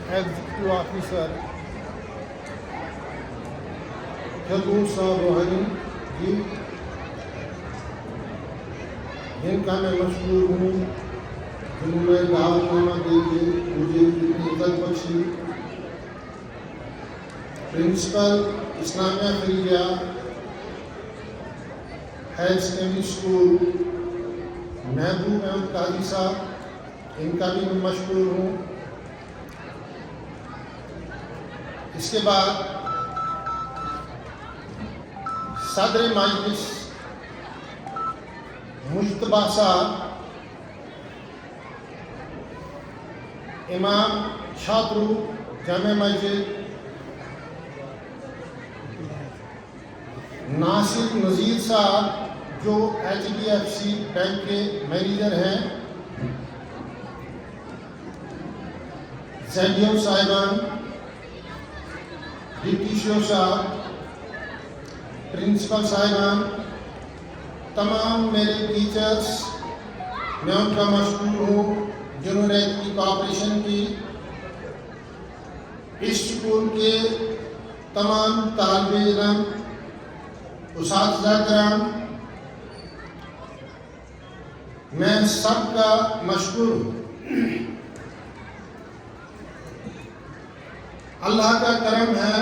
Executive officer خلدون صاحب روحانی جی، جن کا میں مشکور ہوں جنہوں نے دعوت نامہ دے کے مجھے اتنی عزت بخشی. پرنسپل اسلامیہ خیریہ ہائر سیکنڈری اسکول محبوب احمد قاضی صاحب، ان کا بھی میں مشکور ہوں. اس کے بعد صدر مجلس مجتبیٰ صاحب، امام چھاترو جامع مسجد، ناصر نذیر صاحب جو HDFC بینک کے مینیجر ہیں، زیڈیو صاحبان، ڈپٹی شیو صاحب، پرنسپل صاحبان، تمام میرے ٹیچرز، میں ان کا مشکور ہوں جنہوں نے اتنی کوآپریشن کی. اس اسکول کے تمام طالب علم، اساتذہ کرام، میں سب کا مشکور ہوں. اللہ کا کرم ہے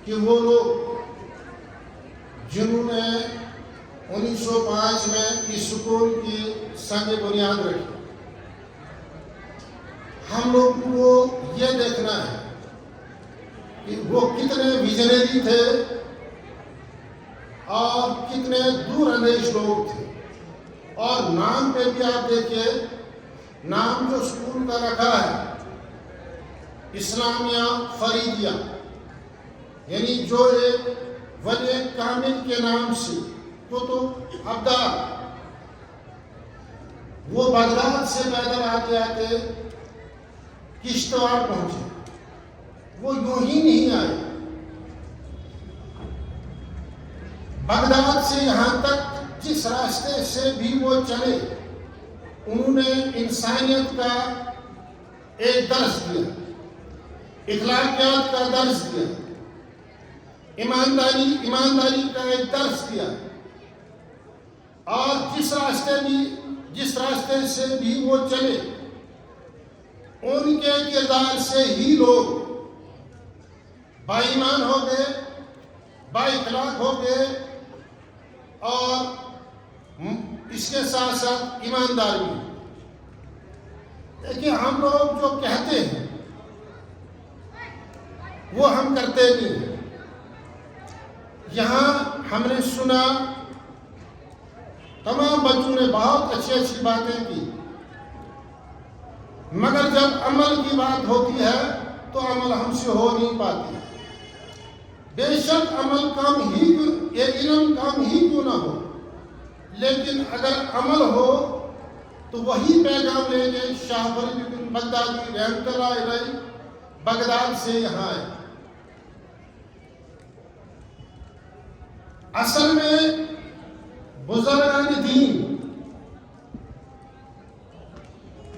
کہ وہ لوگ جنہوں نے 1905 میں اس اسکول کی سنگ بنیاد رکھی، ہم لوگ کو یہ دیکھنا ہے کہ وہ کتنے ویژنری تھے اور کتنے دور اندیش لوگ تھے. اور نام پہ بھی آپ دیکھیے، نام جو اسکول کا رکھا ہے اسلامیہ فریدیہ، یعنی جو ایک ولی کامل کے نام سے تو ابدال، وہ بغداد سے پیدل آتے آتے کشتواڑ پہنچے. وہ یوں ہی نہیں آئے، بغداد سے یہاں تک جس راستے سے بھی وہ چلے، انہوں نے انسانیت کا ایک درس دیا، اخلاقیات کا درس دیا، ایمانداری کا ایک درس دیا. اور جس راستے سے بھی وہ چلے، ان کے کردار سے ہی لوگ باایمان ہو گئے، با اخلاق ہو گئے، اور اس کے ساتھ ساتھ ایماندار بھی. دیکھیے، ہم لوگ جو کہتے ہیں وہ ہم کرتے نہیں. یہاں ہم نے سنا، تمام بچوں نے بہت اچھی اچھی باتیں کی، مگر جب عمل کی بات ہوتی ہے تو عمل ہم سے ہو نہیں پاتی. بے شک عمل کم ہی یا علم کم ہی کیوں نہ ہو، لیکن اگر عمل ہو تو وہی پیغام لے کے شاہ ولی بن بغدادی رحمۃ اللہ علیہ بغداد سے یہاں آئے. اصل میں بزرگان دین،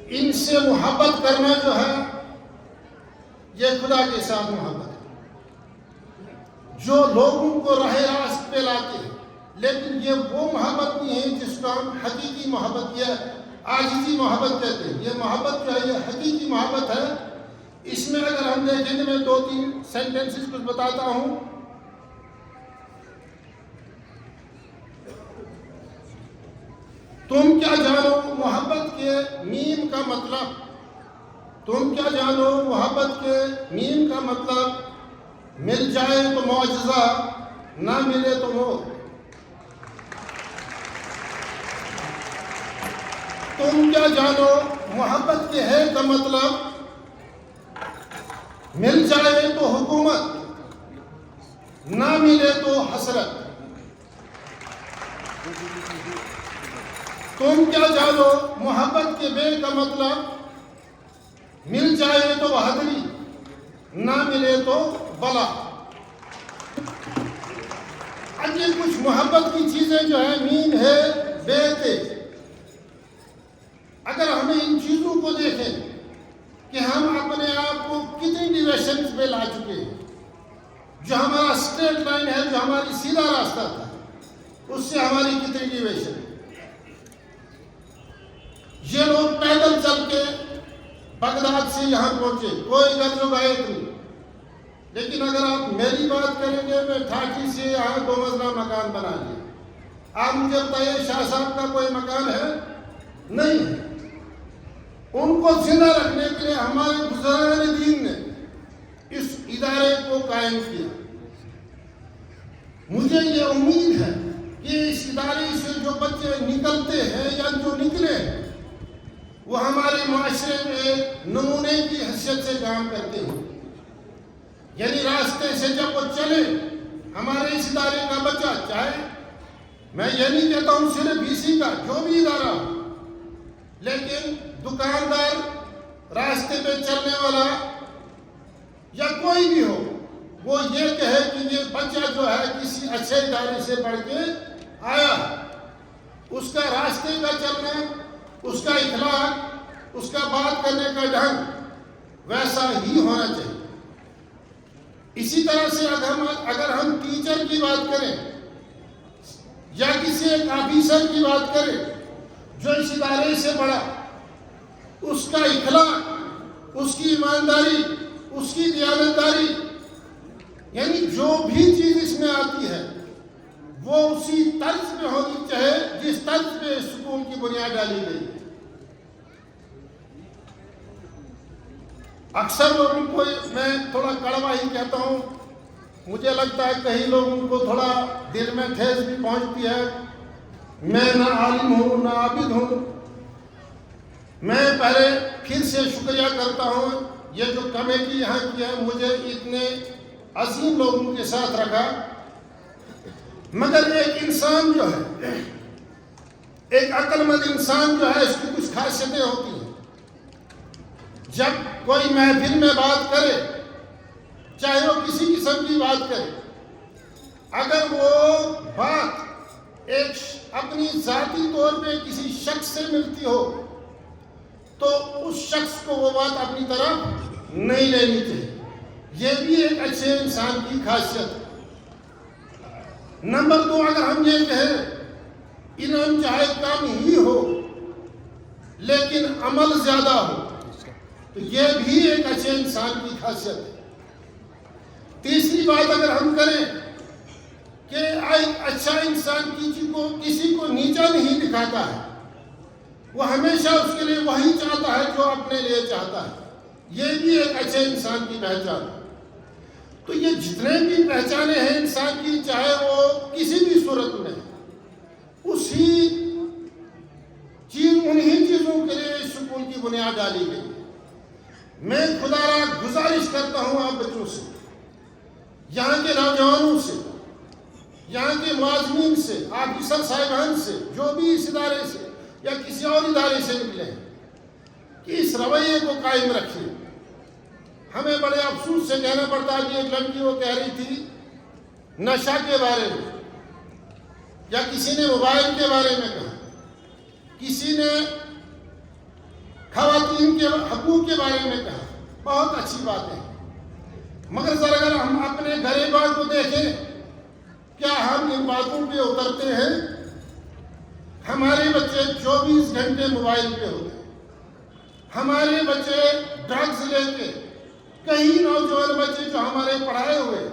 ان سے محبت کرنا جو ہے یہ خدا کے ساتھ محبت ہے، جو لوگوں کو راہ راست پہ لاتے ہیں. لیکن یہ وہ محبت نہیں ہے جس کو ہم حقیقی محبت یا عاجزی محبت کہتے ہیں. یہ محبت جو ہے یہ حقیقی محبت ہے. اس میں اگر ہم دیکھیں تو میں 2-3 سینٹنسز کچھ بتاتا ہوں. تم کیا جانو محبت کے میم کا مطلب، تم کیا جانو محبت کے میم کا مطلب، مل جائے تو معجزہ، نہ ملے تو موت. تم کیا جانو محبت کے ہے کا مطلب، مل جائے تو حکومت، نہ ملے تو حسرت. تم کیا جانو محبت کے بے کا مطلب، مل جائے تو بہادری، نہ ملے تو بلا. یہ کچھ محبت کی چیزیں جو ہے میم ہے، بے تھے. اگر ہمیں ان چیزوں کو دیکھیں کہ ہم اپنے آپ کو کتنی ڈیویشنز میں لا چکے ہیں، جو ہمارا اسٹریٹ لائن ہے، جو ہماری سیدھا راستہ تھا، اس سے ہماری کتنی ڈیویشن ہے۔ یہ لوگ پیدل چل کے بغداد سے یہاں پہنچے، کوئی گرد و غائب نہیں، لیکن اگر آپ میری بات کریں گے، میں ٹھاٹھی سے یہاں 2 منزلہ مکان بنا لیا۔ آپ مجھے بتائیے شاہ صاحب کا کوئی مکان ہے؟ نہیں ہے۔ ان کو زندہ رکھنے کے لیے ہمارے بزرگان دین نے اس ادارے کو قائم کیا۔ مجھے یہ امید ہے کہ اس ادارے سے جو بچے نکلتے ہیں یا جو نکلے ہیں، وہ ہمارے معاشرے میں نمونے کی حیثیت سے کام کرتے ہیں۔ یعنی راستے سے جب وہ چلے، ہمارے اس ادارے کا بچہ، چاہے میں یہ نہیں کہتا ہوں صرف BC کا، جو بھی ادارہ ہو، لیکن دکاندار، راستے پہ چلنے والا یا کوئی بھی ہو، وہ یہ کہے کہ یہ بچہ جو ہے کسی اچھے ادارے سے پڑھ کے آیا، اس کا راستے کا چلنا، اس کا اخلاق، اس کا بات کرنے کا ڈھنگ ویسا ہی ہونا چاہیے۔ اسی طرح سے اگر ہم ٹیچر کی بات کریں یا کسی ایک آفیسر کی بات کریں جو اس ادارے سے پڑھا، اس کا اخلاق، اس کی ایمانداری، اس کی دیانتداری، یعنی جو بھی چیز اس میں آتی ہے وہ اسی طرز میں ہونی چاہیے جس طرز پہ سکول کی بنیاد ڈالی گئی۔ اکثر لوگوں کو میں تھوڑا کڑوا ہی کہتا ہوں، مجھے لگتا ہے کئی لوگوں کو تھوڑا دل میں ٹھیس بھی پہنچتی ہے۔ میں نہ عالم ہوں نہ عابد ہوں۔ میں پہلے پھر سے شکریہ کرتا ہوں، یہ جو کمیٹی یہاں کی ہے مجھے اتنے عظیم لوگوں کے ساتھ رکھا۔ مگر ایک انسان جو ہے، ایک عقل مند انسان جو ہے، اس کی کچھ خاصیتیں ہوتی ہیں۔ جب کوئی محفل میں بات کرے، چاہے وہ کسی قسم کی بات کرے، اگر وہ بات ایک اپنی ذاتی طور پہ کسی شخص سے ملتی ہو تو اس شخص کو وہ بات اپنی طرف نہیں لینی چاہیے۔ یہ بھی ایک اچھے انسان کی خاصیت ہے۔ نمبر 2، اگر ہم یہ کہیں علم چاہے کم ہی ہو لیکن عمل زیادہ ہو تو یہ بھی ایک اچھے انسان کی خاصیت ہے۔ تیسری بات اگر ہم کریں کہ ایک اچھا انسان کسی کو نیچا نہیں دکھاتا ہے، وہ ہمیشہ اس کے لیے وہی چاہتا ہے جو اپنے لیے چاہتا ہے، یہ بھی ایک اچھے انسان کی پہچان ہے۔ تو یہ جتنے بھی پہچانیں ہیں انسان کی، چاہے وہ کسی بھی صورت میں، انہی چیزوں کے لیے سکول کی بنیاد ڈالی گئی۔ میں خدا را گزارش کرتا ہوں آپ بچوں سے، یہاں کے نوجوانوں سے، یہاں کے معزمین سے، آفیسر صاحبان سے، جو بھی اس ادارے سے یا کسی اور ادارے سے نکلے ہیں، کہ اس رویے کو قائم رکھیں۔ ہمیں بڑے افسوس سے کہنا پڑتا ہے کہ ایک لڑکی وہ کہہ رہی تھی نشہ کے بارے میں، یا کسی نے موبائل کے بارے میں کہا، کسی نے خواتین کے حقوق کے بارے میں کہا۔ بہت اچھی بات ہے، مگر ذرا اگر ہم اپنے غریباں کو دیکھیں، کیا ہم ان باتوں پہ اترتے ہیں؟ ہمارے بچے 24 گھنٹے موبائل پہ ہوتے ہیں، ہمارے بچے ڈرگز لے کے، کئی نوجوان بچے جو ہمارے پڑھائے ہوئے،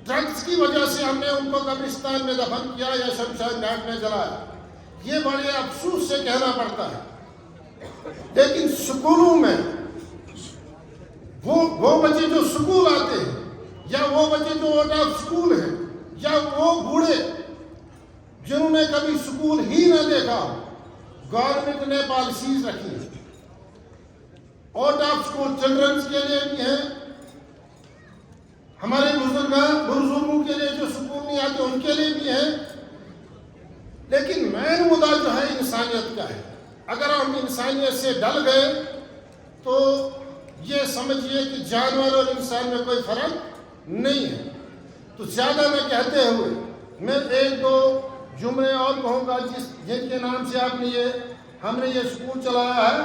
ڈرگز کی وجہ سے ہم نے ان کو قبرستان میں دفن کیا یا شمشان گھاٹ میں جلایا۔ یہ بڑے افسوس سے کہنا پڑتا ہے۔ لیکن سکولوں میں وہ بچے جو سکول آتے ہیں، یا وہ بچے جو آؤٹ آف سکول ہیں، یا وہ بوڑھے جنہوں نے کبھی سکول ہی نہ دیکھا، گورنمنٹ نے پالیسیز رکھی ہیں۔ آؤٹ آف سکول چلڈرنز کے لیے بھی ہیں، ہمارے بزرگوں کے لیے جو سکول نہیں آتے ان کے لیے بھی ہیں۔ لیکن مین مدعا جو ہے انسانیت کا ہے۔ اگر ہم انسانیت سے ڈل گئے تو یہ سمجھیے کہ جانور اور انسان میں کوئی فرق نہیں ہے۔ تو زیادہ میں کہتے ہوئے میں 1-2 جملے اور کہوں گا جن کے نام سے آپ نے یہ ہم نے یہ اسکول چلایا ہے.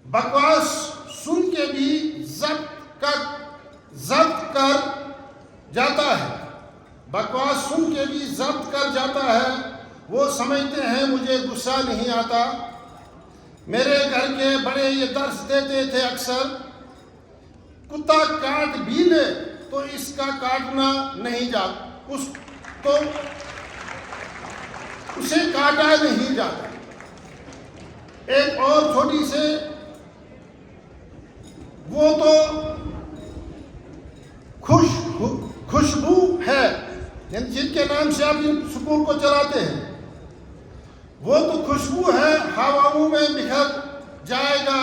بکواس سن کے بھی ضبط کر جاتا ہے. بکواس سن کے بھی ضبط کر جاتا ہے. وہ سمجھتے ہیں مجھے غصہ نہیں آتا. میرے گھر کے بڑے یہ درس دیتے تھے اکثر, کتا کاٹ بھی لے تو اس کا کاٹنا نہیں جاتا, اسے کاٹا نہیں جاتا. ایک اور چھوٹی سے, وہ تو خوشبو ہے, یعنی جن کے نام سے آپ اسکول کو چلاتے ہیں, وہ تو خوشبو ہے, ہواؤں میں بکھر جائے گا.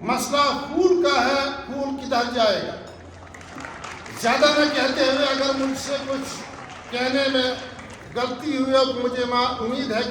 مسئلہ پھول کا ہے, پھول کدھر جائے گا. زیادہ نہ کہتے ہوئے اگر مجھ سے کچھ کہنے میں غلطی ہوئی تو مجھے امید ہے